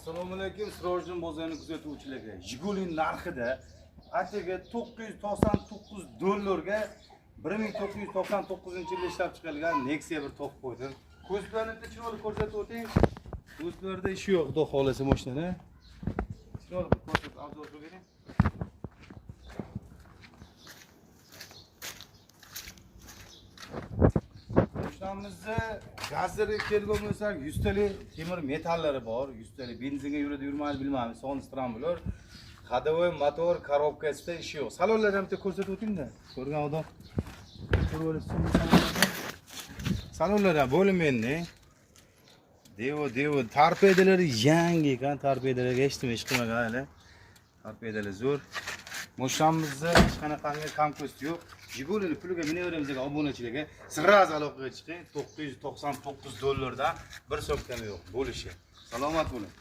Assalomu alaykum, Sirojning bozorni kuzatuvchilarga. Jiguli narxida atigi $999 ga 1999-yilda ishlab chiqarilgan Nexia bir top qo'ydim. Ko'zlarni chiroyli ko'rsatib o'ting. Ko'zlarda ishi yo'q, xudo xolasa mashinani. Chiroyli ko'rsatib obzor qilib Mashinamizda gazlarga kelgan bo'lsak, 100 talik temir metallari bor, 100 talik benzinga yuradi, yurmaydi bilmaymiz, sonistran bular. Hadovoy motor korobkasida ishi yo'q. Salonlarni ham ko'rsatib o'ting-da. Ko'rgan odam ko'rib olsin. Salonlar ham bo'linmaydi. Devo torpedalari yangi ekan, torpedalarga hech nima ish qilmagan hali. Torpedalar zo'r. Mashinamizda hech qanaqangi kompost yo'q. Jigulini puliga minaveramiz obunachilarga sirraz aloqaga chiqing. $999 dan bir so'm kam yo'q bo'lishi. Salomat bo'ling.